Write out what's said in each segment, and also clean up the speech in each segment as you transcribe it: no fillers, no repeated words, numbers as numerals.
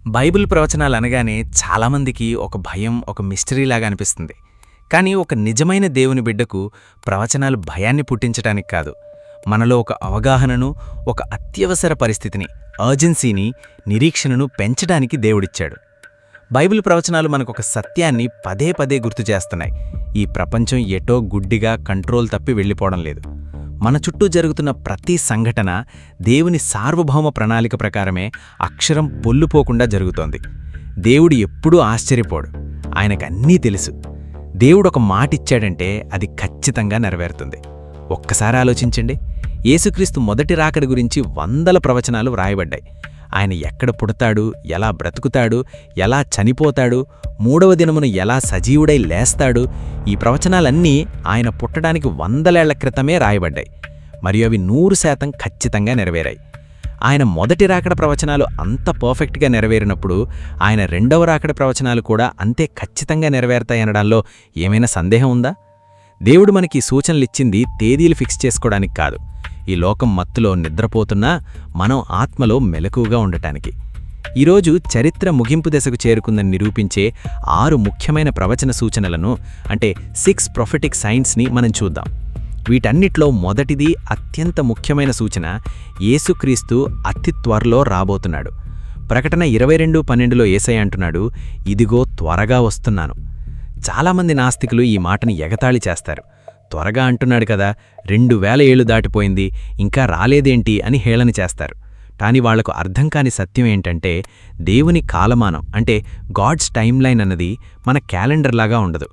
Bible ప్రవచనాలు అనగానే చాలామందికి ఒక భయం, ఒక మిస్టరీలాగా అనిపిస్తుంది. కానీ ఒక నిజమైన దేవుని బిడ్డకు ప్రవచనాలు భయాన్ని పుట్టించటానికి కాదు, మనలో ఒక అవగాహనను, ఒక అత్యవసర పరిస్థితిని, అర్జెన్సీని, నిరీక్షణను పెంచడానికి దేవుడిచ్చాడు. బైబిల్ ప్రవచనాలు మనకొక సత్యాన్ని పదే పదే గుర్తు చేస్తున్నాయి. ఈ ప్రపంచం ఎటో గుడ్డిగా కంట్రోల్ తప్పి వెళ్ళిపోవడం లేదు. మన చుట్టూ జరుగుతున్న ప్రతి సంఘటన దేవుని సార్వభౌమ ప్రణాళిక ప్రకారమే అక్షరం పొల్లుపోకుండా జరుగుతోంది. దేవుడు ఎప్పుడూ ఆశ్చర్యపోడు, ఆయనకన్నీ తెలుసు. దేవుడొక మాటిచ్చాడంటే అది ఖచ్చితంగా నెరవేరుతుంది. ఒక్కసారి ఆలోచించండి, యేసుక్రీస్తు మొదటి రాకడ గురించి వందల ప్రవచనాలు వ్రాయబడ్డాయి. ఆయన ఎక్కడ పుడతాడు, ఎలా బ్రతుకుతాడు, ఎలా చనిపోతాడు, మూడవ దినమున ఎలా సజీవుడై లేస్తాడు, ఈ ప్రవచనాలన్నీ ఆయన పుట్టడానికి వందలేళ్ల క్రితమే రాయబడ్డాయి. మరియు అవి 100% ఖచ్చితంగా నెరవేరాయి. ఆయన మొదటి రాకడ ప్రవచనాలు అంత పర్ఫెక్ట్గా నెరవేరినప్పుడు ఆయన రెండవ రాకడ ప్రవచనాలు కూడా అంతే ఖచ్చితంగా నెరవేరుతాయనడంలో ఏమైనా సందేహం ఉందా? దేవుడు మనకి సూచనలిచ్చింది తేదీలు ఫిక్స్ చేసుకోవడానికి కాదు, ఈ లోకం మత్తులో నిద్రపోతున్నా మనం ఆత్మలో మెలకువగా ఉండటానికి. ఈరోజు చరిత్ర ముగింపు దశకు చేరుకుందని నిరూపించే 6 ముఖ్యమైన ప్రవచన సూచనలను, అంటే 6 ప్రొఫెటిక్ సైన్స్ని మనం చూద్దాం. వీటన్నిట్లో మొదటిది, అత్యంత ముఖ్యమైన సూచన, యేసుక్రీస్తు అతి త్వరలో రాబోతున్నాడు. ప్రకటన 22:12లో యేసయ్య అంటున్నాడు, ఇదిగో త్వరగా వస్తున్నాను. చాలామంది నాస్తికులు ఈ మాటని ఎగతాళి చేస్తారు. త్వరగా అంటున్నాడు కదా, 2000 ఏళ్లు దాటిపోయింది, ఇంకా రాలేదేంటి అని హేళన చేస్తారు. కానీ వాళ్లకు అర్థం కాని సత్యం ఏంటంటే, దేవుని కాలమానం అంటే గాడ్స్ టైమ్ లైన్ అన్నది మన క్యాలెండర్లాగా ఉండదు.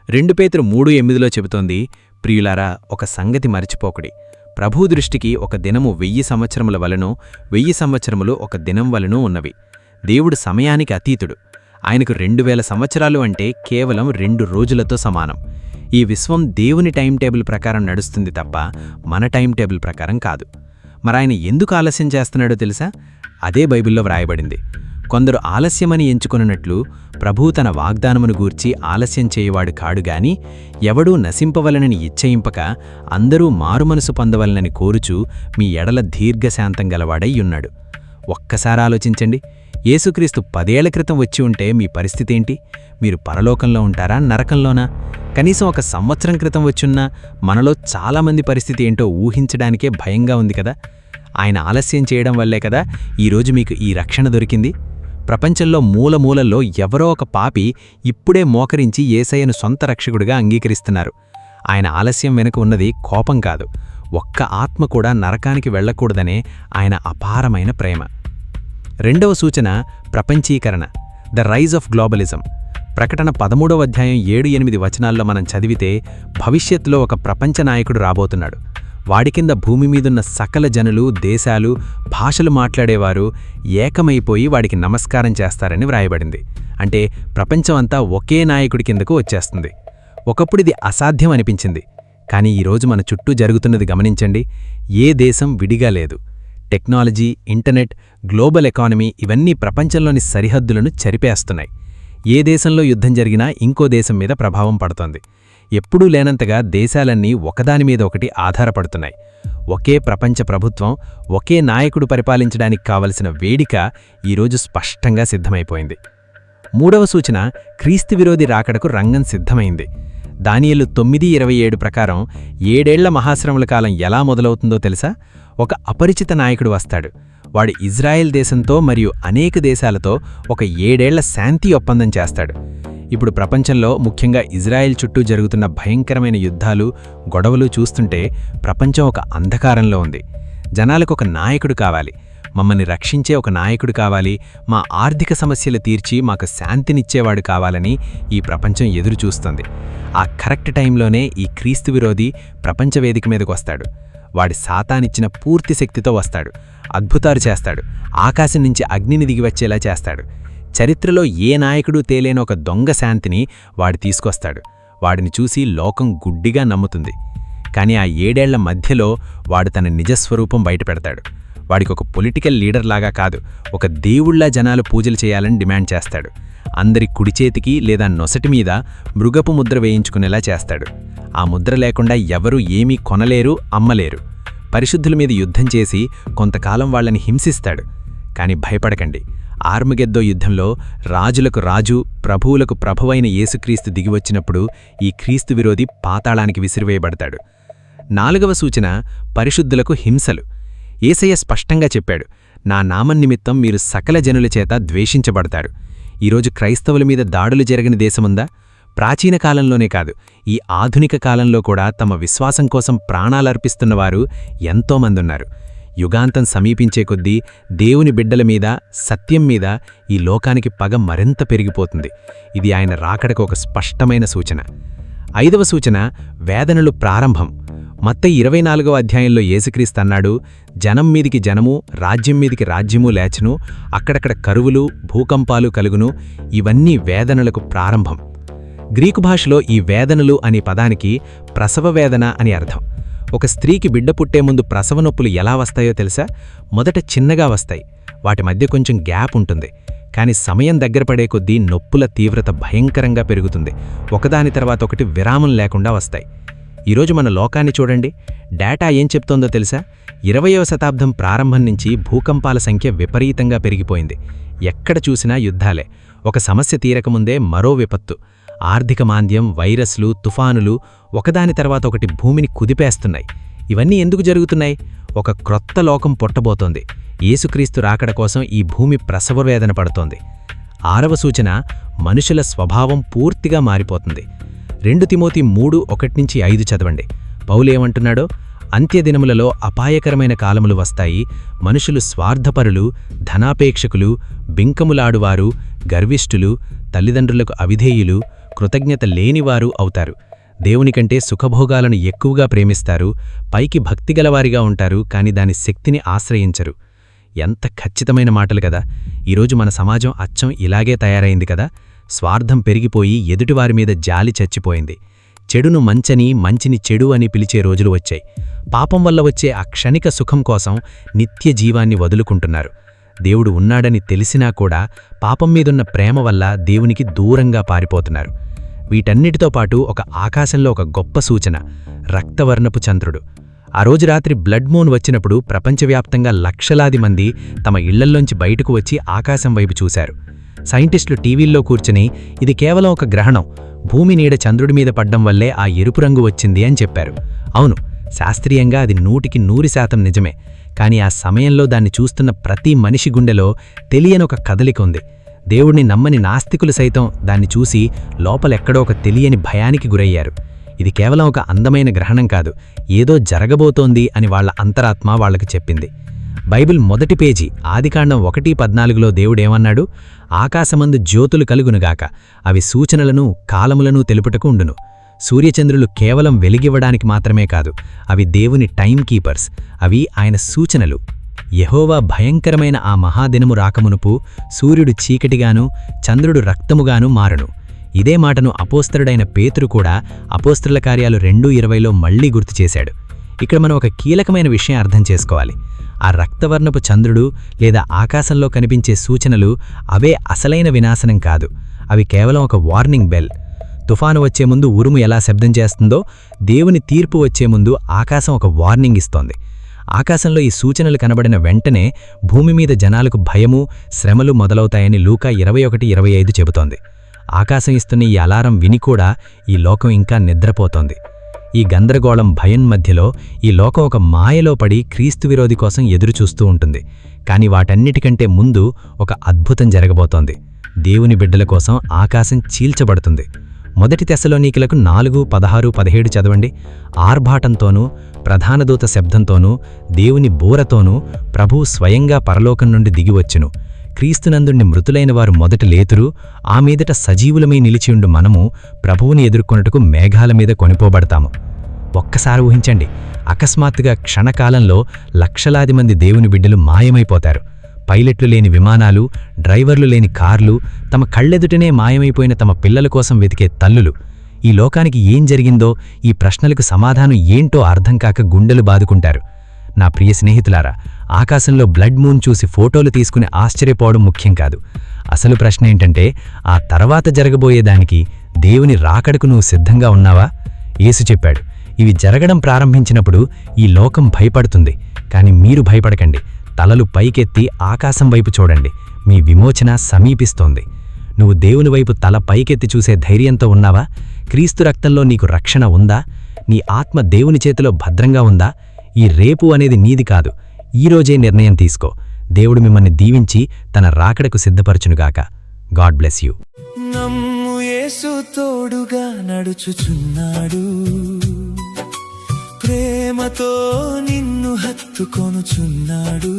2 పేతురు 3:8లో చెబుతోంది, ప్రియులారా, ఒక సంగతి మరిచిపోకుడి, ప్రభు దృష్టికి ఒక దినము 1000 సంవత్సరముల వలనూ 1000 సంవత్సరములు ఒక దినం వలనూ ఉన్నవి. దేవుడు సమయానికి అతీతుడు. ఆయనకు 2000 సంవత్సరాలు అంటే కేవలం 2 రోజులతో సమానం. ఈ విశ్వం దేవుని టైం టేబుల్ ప్రకారం నడుస్తుంది తప్ప మన టైం టేబుల్ ప్రకారం కాదు. మరాయన ఎందుకు ఆలస్యం చేస్తున్నాడో తెలుసా? అదే బైబిల్లో వ్రాయబడింది. కొందరు ఆలస్యమని ఎంచుకొనున్నట్లు ప్రభువు తన వాగ్దానమును గూర్చి ఆలస్యం చేయువాడు కాడుగాని, ఎవడూ నశింపవలనని ఇచ్చయింపక అందరూ మారుమనసు పొందవలనని కోరుచూ మీ ఎడల దీర్ఘశాంతం గలవాడై ఉన్నాడు. ఒక్కసారి ఆలోచించండి, యేసుక్రీస్తు 10 ఏళ్ల క్రితం వచ్చి ఉంటే మీ పరిస్థితేంటి? మీరు పరలోకంలో ఉంటారా, నరకంలోనా? కనీసం 1 సంవత్సరం క్రితం వచ్చున్నా మనలో చాలామంది పరిస్థితి ఏంటో ఊహించడానికే భయంగా ఉంది కదా. ఆయన ఆలస్యం చేయడం వల్లే కదా ఈరోజు మీకు ఈ రక్షణ దొరికింది. ప్రపంచంలో మూలమూలల్లో ఎవరో ఒక పాపి ఇప్పుడే మోకరించి యేసయ్యను సొంత రక్షకుడిగా అంగీకరిస్తున్నారు. ఆయన ఆలస్యం వెనుక ఉన్నది కోపం కాదు, ఒక్క ఆత్మ కూడా నరకానికి వెళ్లకూడదనే ఆయన అపారమైన ప్రేమ. రెండవ సూచన, ప్రపంచీకరణ, ద రైజ్ ఆఫ్ గ్లోబలిజం. ప్రకటన 13వ అధ్యాయం 7-8 వచనాల్లో మనం చదివితే, భవిష్యత్తులో ఒక ప్రపంచ నాయకుడు రాబోతున్నాడు. వాడి కింద భూమి మీదున్న సకల జనులు, దేశాలు, భాషలు మాట్లాడేవారు ఏకమైపోయి వాడికి నమస్కారం చేస్తారని వ్రాయబడింది. అంటే ప్రపంచం అంతా ఒకే నాయకుడి కిందకు వచ్చేస్తుంది. ఒకప్పుడిది అసాధ్యం అనిపించింది, కానీ ఈరోజు మన చుట్టూ జరుగుతున్నది గమనించండి. ఏ దేశం విడిగా లేదు. టెక్నాలజీ, ఇంటర్నెట్, గ్లోబల్ ఎకానమీ ఇవన్నీ ప్రపంచంలోని సరిహద్దులను చెరిపేస్తున్నాయి. ఏ దేశంలో యుద్ధం జరిగినా ఇంకో దేశం మీద ప్రభావం పడుతోంది. ఎప్పుడూ లేనంతగా దేశాలన్నీ ఒకదానిమీద ఒకటి ఆధారపడుతున్నాయి. ఒకే ప్రపంచ ప్రభుత్వం, ఒకే నాయకుడు పరిపాలించడానికి కావలసిన వేడిక ఈరోజు స్పష్టంగా సిద్ధమైపోయింది. మూడవ సూచన, క్రీస్తు విరోధి రాకడకు రంగం సిద్ధమైంది. దానియేలు 9:27 ప్రకారం 7 ఏళ్ల మహాశ్రమల కాలం ఎలా మొదలవుతుందో తెలుసా? ఒక అపరిచిత నాయకుడు వస్తాడు. వాడు ఇజ్రాయెల్ దేశంతో మరియు అనేక దేశాలతో ఒక 7 ఏళ్ల శాంతి ఒప్పందం చేస్తాడు. ఇప్పుడు ప్రపంచంలో, ముఖ్యంగా ఇజ్రాయెల్ చుట్టూ జరుగుతున్న భయంకరమైన యుద్ధాలు, గొడవలు చూస్తుంటే ప్రపంచం ఒక అంధకారంలో ఉంది. జనాలకు ఒక నాయకుడు కావాలి, మమ్మల్ని రక్షించే ఒక నాయకుడు కావాలి, మా ఆర్థిక సమస్యలు తీర్చి మాకు శాంతినిచ్చేవాడు కావాలని ఈ ప్రపంచం ఎదురుచూస్తుంది. ఆ కరెక్ట్ టైంలోనే ఈ క్రీస్తు విరోధి ప్రపంచ వేదిక మీదకు వస్తాడు. వాడి సాతానిచ్చిన పూర్తి శక్తితో వస్తాడు, అద్భుతాలు చేస్తాడు, ఆకాశం నుంచి అగ్నిని దిగివచ్చేలా చేస్తాడు. చరిత్రలో ఏ నాయకుడూ తేలేని ఒక దొంగ శాంతిని వాడు తీసుకొస్తాడు. వాడిని చూసి లోకం గుడ్డిగా నమ్ముతుంది. కానీ ఆ 7 ఏళ్ల మధ్యలో వాడు తన నిజస్వరూపం బయటపెడతాడు. వాడికి ఒక పొలిటికల్ లీడర్లాగా కాదు, ఒక దేవుళ్లా జనాలు పూజలు చేయాలని డిమాండ్ చేస్తాడు. అందరి కుడిచేతికి లేదా నొసటి మీద మృగపు ముద్ర వేయించుకునేలా చేస్తాడు. ఆ ముద్ర లేకుండా ఎవరూ ఏమీ కొనలేరు, అమ్మలేరు. పరిశుద్ధుల మీద యుద్ధం చేసి కొంతకాలం వాళ్లని హింసిస్తాడు. కాని భయపడకండి, ఆర్మగెద్దో యుద్ధంలో రాజులకు రాజు ప్రభువులకు ప్రభువైన యేసుక్రీస్తు దిగివచ్చినప్పుడు ఈ క్రీస్తు విరోధి పాతాళానికి విసిరివేయబడతాడు. 4వ సూచన పరిశుద్ధులకు హింసలు. యేసయ్య స్పష్టంగా చెప్పాడు, నా నామం నిమిత్తం మీరు సకల జనుల చేత ద్వేషించబడతారు. ఈరోజు క్రైస్తవుల మీద దాడులు జరగని దేశముందా? ప్రాచీన కాలంలోనే కాదు, ఈ ఆధునిక కాలంలో కూడా తమ విశ్వాసం కోసం ప్రాణాలర్పిస్తున్నవారు ఎంతోమందున్నారు. యుగాంతం సమీపించే కొద్దీ దేవుని బిడ్డల మీద, సత్యం మీద ఈ లోకానికి పగ మరింత పెరిగిపోతుంది. ఇది ఆయన రాకడకు ఒక స్పష్టమైన సూచన. 5వ సూచన వేదనలు ప్రారంభం. మత్తయి 24వ అధ్యాయంలో యేసుక్రీస్తు అన్నాడు, జనం మీదికి జనము, రాజ్యం మీదికి రాజ్యము లేచును, అక్కడక్కడ కరువులు, భూకంపాలు కలుగును. ఇవన్నీ వేదనలకు ప్రారంభం. గ్రీకు భాషలో ఈ వేదనలు అనే పదానికి ప్రసవ వేదన అని అర్థం. ఒక స్త్రీకి బిడ్డ పుట్టే ముందు ప్రసవ నొప్పులు ఎలా వస్తాయో తెలుసా? మొదట చిన్నగా వస్తాయి, వాటి మధ్య కొంచెం గ్యాప్ ఉంటుంది. కాని సమయం దగ్గరపడే కొద్దీ నొప్పుల తీవ్రత భయంకరంగా పెరుగుతుంది. ఒకదాని తర్వాత ఒకటి విరామం లేకుండా వస్తాయి. ఈరోజు మన లోకాన్ని చూడండి. డేటా ఏం చెప్తోందో తెలుసా? 20వ శతాబ్దం ప్రారంభం నుంచి భూకంపాల సంఖ్య విపరీతంగా పెరిగిపోయింది. ఎక్కడ చూసినా యుద్ధాలే. ఒక సమస్య తీరకముందే మరో విపత్తు. ఆర్థిక మాంద్యం, వైరస్లు, తుఫానులు ఒకదాని తర్వాత ఒకటి భూమిని కుదిపేస్తున్నాయి. ఇవన్నీ ఎందుకు జరుగుతున్నాయి? ఒక క్రొత్త లోకం పుట్టబోతోంది. యేసుక్రీస్తు రాకడ కోసం ఈ భూమి ప్రసవవేదన పడుతోంది. 6వ సూచన మనుషుల స్వభావం పూర్తిగా మారిపోతుంది. 2 తిమోతి 3:1-5 చదవండి. పౌలేమంటున్నాడో, అంత్యదినములలో అపాయకరమైన కాలములు వస్తాయి. మనుషులు స్వార్థపరులు, ధనాపేక్షకులు, బింకములాడువారు, గర్విష్ఠులు, తల్లిదండ్రులకు అవిధేయులు, కృతజ్ఞత లేనివారు అవుతారు. దేవునికంటే సుఖభోగాలను ఎక్కువగా ప్రేమిస్తారు. పైకి భక్తిగలవారిగా ఉంటారు, కాని దాని శక్తిని ఆశ్రయించరు. ఎంత ఖచ్చితమైన మాటలు కదా! ఈరోజు మన సమాజం అచ్చం ఇలాగే తయారైంది కదా! స్వార్థం పెరిగిపోయి ఎదుటివారి మీద జాలి చచ్చిపోయింది. చెడును మంచని, మంచిని చెడు అని పిలిచే రోజులు వచ్చాయి. పాపం వల్ల వచ్చే ఆ క్షణిక సుఖం కోసం నిత్య జీవాన్ని వదులుకుంటున్నారు. దేవుడు ఉన్నాడని తెలిసినా కూడా పాపం మీదున్న ప్రేమ వల్ల దేవునికి దూరంగా పారిపోతున్నారు. వీటన్నిటితో పాటు ఒక ఆకాశంలో ఒక గొప్ప సూచన, రక్తవర్ణపు చంద్రుడు. ఆ రోజు రాత్రి బ్లడ్ మూన్ వచ్చినప్పుడు ప్రపంచవ్యాప్తంగా లక్షలాది మంది తమ ఇళ్లల్లోంచి బయటకు వచ్చి ఆకాశం వైపు చూశారు. సైంటిస్టులు టీవీల్లో కూర్చుని ఇది కేవలం ఒక గ్రహణం, భూమి నీడ చంద్రుడి మీద పడ్డం వల్లే ఆ ఎరుపు రంగు వచ్చింది అని చెప్పారు. అవును, శాస్త్రీయంగా అది 100% నిజమే. కాని ఆ సమయంలో దాన్ని చూస్తున్న ప్రతి మనిషి గుండెలో తెలియనొక కదలిక ఉంది. దేవుణ్ణి నమ్మని నాస్తికులు సైతం దాన్ని చూసి లోపలెక్కడో ఒక తెలియని భయానికి గురయ్యారు. ఇది కేవలం ఒక అందమైన గ్రహణం కాదు, ఏదో జరగబోతోంది అని వాళ్ల అంతరాత్మ వాళ్లకు చెప్పింది. బైబిల్ మొదటి పేజీ ఆదికాండం 1:14లో దేవుడేమన్నాడు? ఆకాశమందు జ్యోతులు కలుగునుగాక, అవి సూచనలను, కాలములను తెలుపుటకు ఉండును. సూర్యచంద్రులు కేవలం వెలిగివ్వడానికి మాత్రమే కాదు, అవి దేవుని టైం కీపర్స్, అవి ఆయన సూచనలు. యెహోవా భయంకరమైన ఆ మహాదినము రాకమునుపు సూర్యుడు చీకటిగాను, చంద్రుడు రక్తముగాను మారును. ఇదే మాటను అపోస్తలుడైన పేతురు కూడా అపోస్తలుల కార్యాలు 2:20లో మళ్లీ గుర్తు చేశాడు. ఇక్కడ మనం ఒక కీలకమైన విషయం అర్థం చేసుకోవాలి. ఆ రక్తవర్ణపు చంద్రుడు లేదా ఆకాశంలో కనిపించే సూచనలు అవే అసలైన వినాశనం కాదు. అవి కేవలం ఒక వార్నింగ్ బెల్. తుఫాను వచ్చే ముందు ఉరుము ఎలా శబ్దం చేస్తుందో, దేవుని తీర్పు వచ్చే ముందు ఆకాశం ఒక వార్నింగ్ ఇస్తోంది. ఆకాశంలో ఈ సూచనలు కనబడిన వెంటనే భూమి మీద జనాలకు భయము, శ్రమలు మొదలవుతాయని లూకా 21:25 చెబుతోంది. ఆకాశం ఇస్తున్న ఈ అలారం విని కూడా ఈ లోకం ఇంకా నిద్రపోతోంది. ఈ గందరగోళం, భయం మధ్యలో ఈ లోకం ఒక మాయలో పడి క్రీస్తు విరోధి కోసం ఎదురుచూస్తూ ఉంటుంది. కాని వాటన్నిటికంటే ముందు ఒక అద్భుతం జరగబోతోంది. దేవుని బిడ్డల కోసం ఆకాశం చీల్చబడుతుంది. 1 తెస్సలోనీయులకు 4:16-17 చదవండి. ఆర్భాటంతోనూ, ప్రధానదూత శబ్దంతోనూ, దేవుని బూరతోనూ ప్రభువు స్వయంగా పరలోకం నుండి దిగివచ్చును. క్రీస్తునందుండి మృతులైన వారు మొదట లేతురు, ఆ మీదట సజీవులమై నిలిచియుండు మనము ప్రభువుని ఎదుర్కొనుటకు మేఘాల మీద కొనిపోబడతాము. ఒక్కసారి ఊహించండి, అకస్మాత్తుగా క్షణకాలంలో లక్షలాది మంది దేవుని బిడ్డలు మాయమైపోతారు. పైలట్లు లేని విమానాలు, డ్రైవర్లు లేని కార్లు, తమ కళ్ళెదుటనే మాయమైపోయిన తమ పిల్లల కోసం వెతికే తల్లులు. ఈ లోకానికి ఏం జరిగిందో, ఈ ప్రశ్నలకు సమాధానం ఏంటో అర్థం కాక గుండెలు బాదుకుంటారు. నా ప్రియ స్నేహితులారా, ఆకాశంలో బ్లడ్ మూన్ చూసి ఫోటోలు తీసుకుని ఆశ్చర్యపోవడం ముఖ్యం కాదు. అసలు ప్రశ్న ఏంటంటే, ఆ తర్వాత జరగబోయేదానికి, దేవుని రాకడకు నువ్వు సిద్ధంగా ఉన్నావా? యేసు చెప్పాడు, ఇవి జరగడం ప్రారంభించినప్పుడు ఈ లోకం భయపడుతుంది. కాని మీరు భయపడకండి, తలలు పైకెత్తి ఆకాశం వైపు చూడండి. మీ విమోచన సమీపిస్తోంది. నువ్వు దేవుని వైపు తల పైకెత్తి చూసే ధైర్యంతో ఉన్నావా? క్రీస్తు రక్తంలో నీకు రక్షణ ఉందా? నీ ఆత్మ దేవుని చేతిలో భద్రంగా ఉందా? ఈ రేపు అనేది నీది కాదు. ఈరోజే నిర్ణయం తీసుకో. దేవుడు మిమ్మల్ని దీవించి తన రాకడకు సిద్ధపరచునుగాక. God bless you. నమ్ము యేసు తోడుగా నడుచుచున్నాడు, ప్రేమతో నిన్ను హత్తుకొనుచున్నాడు.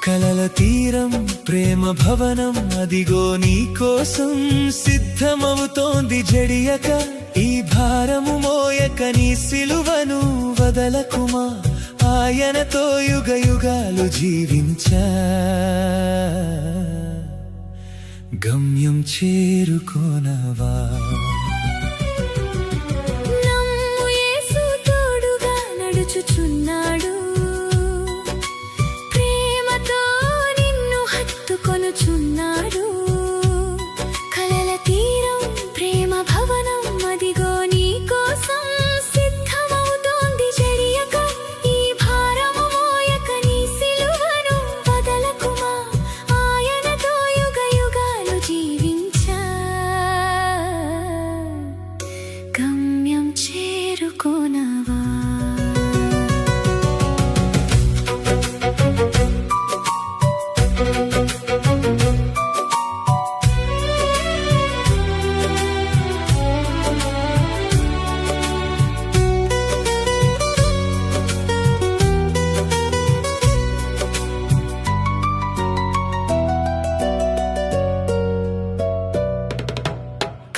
కలల తీరం ప్రేమ భవనం అదిగో నీ కోసం సిద్ధమవుతోంది. జడియక ఈ భారము మోయక నీ సిలువను వదలకుమా, ఆయనతో యుగ యుగాలు జీవించా గమ్యం చేరుకోనవా. నమ్ము యేసు తోడుగా నడుచుచున్నాడు, ప్రేమతో నిన్ను హత్తుకొనుచున్నాడు. కలల తీరం ప్రేమ భవనం అదిగో నీ కోసం సిద్ధమవుతోంది. జడియక ఈ భారము మోయక నీ సిలువను వదలకుమా, ఆయనతో యుగ యుగాలు జీవించా గమ్యం చేరుకోనవా.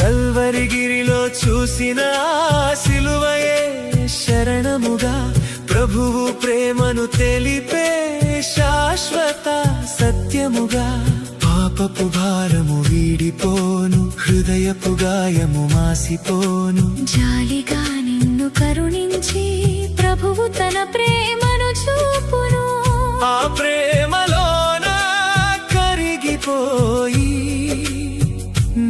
కల్వరిగిరిలో చూసిన సిలువయే శరణముగా, ప్రభువు ప్రేమను తెలిపే శాశ్వత సత్యముగా. పాపపు భారము వీడిపోను, హృదయపు గాయము మాసిపోను. జాలిగా నిన్ను కరుణించి ప్రభువు తన ప్రేమను చూపును. ఆ ప్రేమలోన కరిగిపోయి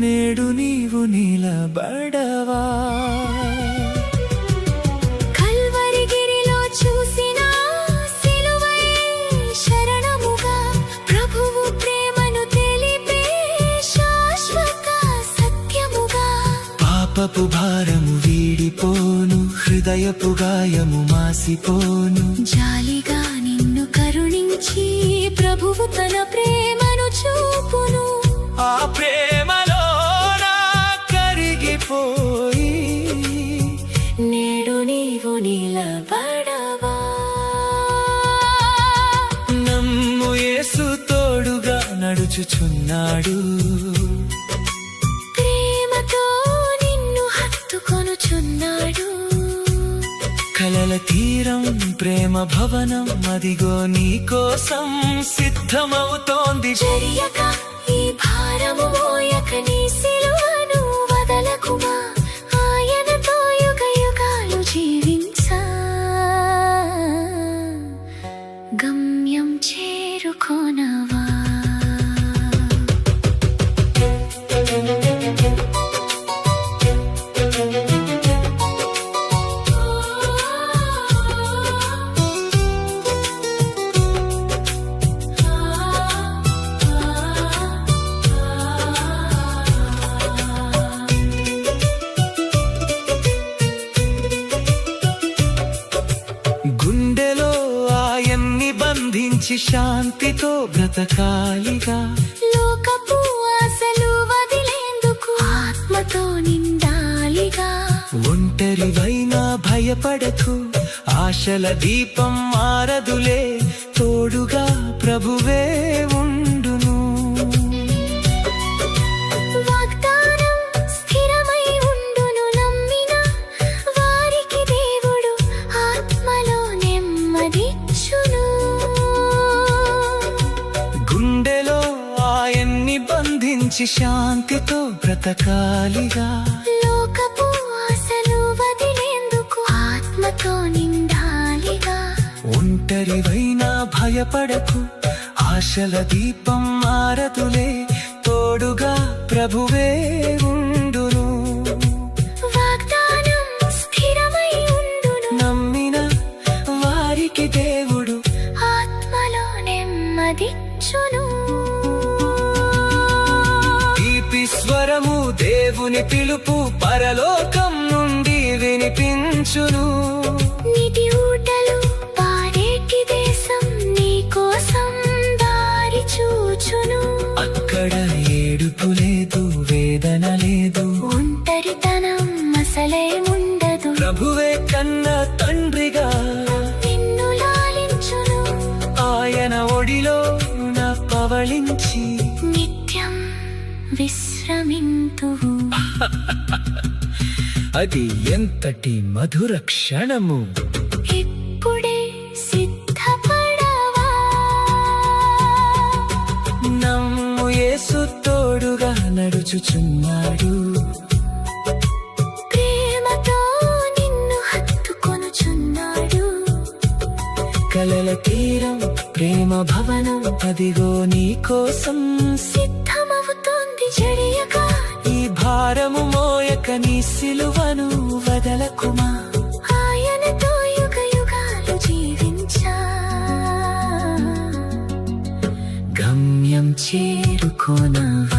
నేడు నీవు నిలబడవా. కల్వరిగిరిలో చూసిన సిలువయే శరణముగా, ప్రభువు ప్రేమను తెలిపే శాశ్వత సత్యముగా. పాపపు భారము వీడిపోను, హృదయపు గాయము మాసిపోను. జాలిగా నిన్ను కరుణించి ప్రభువు తన ప్రేమను చూపును. ఆ ప్రేమలోన కరిగిపోయి నేడు నీవు నిలబడవా. నమ్ము యేసు తోడుగా నడుచుచున్నాడు, ప్రేమతో నిన్ను హత్తుకొనుచున్నాడు. కలల తీరం ప్రేమ భవనం అదిగో నీ కోసం సిద్ధమవుతోంది. జడియక ఈ భారము మోయక నీ సిలువను వదలకుమా, ఆయనతో యుగ యుగాలు జీవించా గమ్యం చేరుకోనవా. గుండెలో ఆయన్ని బంధించి శాంతితో బ్రతకాలిగా. లోకపు ఆశలు వదిలేందుకు ఆత్మతో నిండాలిగా. ఒంటరివైనా భయపడకు, ఆశల దీపం మారదులే, తోడుగా ప్రభువే ఉండును. వాగ్దానం స్థిరమై ఉండును, నమ్మిన వారికి దేవుడు ఆత్మలో నెమ్మదిచ్చును. గుండెలో ఆయన్ని బంధించి శాంతితో బ్రతకాలిగా. లోకపు ఆశలు వదిలేందుకు ఆత్మతో నిండాలిగా. ఒంటరివైనా భయపడకు, ఆశల దీపం మారదులే, తోడుగా ప్రభువే ఉండును. వాగ్దానం స్థిరమై ఉండును, నమ్మిన వారికి దేవుడు ఆత్మలో నెమ్మదిచ్చును. దేవుని పిలుపు పరలోకం నుండి వినిపించును. నీటి ఊటలు పారేటి దేశం నీ కోసం దారి చూచును. అక్కడ ఏడుపు లేదు, వేదన లేదు, ఒంటరితనం అసలేముండదు. ప్రభువే కన్న తండ్రిగా నిన్ను లాలించును. ఆయన ఒడిలో పవళించి నిత్యం విశ్రమింతువు. అది ఎంతటి మధుర క్షణము. ఇప్పుడే సిద్ధపడవా. నమ్ము యేసు తోడుగా నడుచుచున్నాడు. ప్రేమతో నిన్ను హత్తుకొనుచున్నాడు. కలల తీరం ప్రేమ భవనం అదిగో నీ కోసం సిద్ధమవుతోంది జడియక. ఈ భారము మోయక నీ సిలువను వదలకుమా. ఆయనతో యుగ యుగాలు జీవించా. గమ్యం చేరుకోనవా.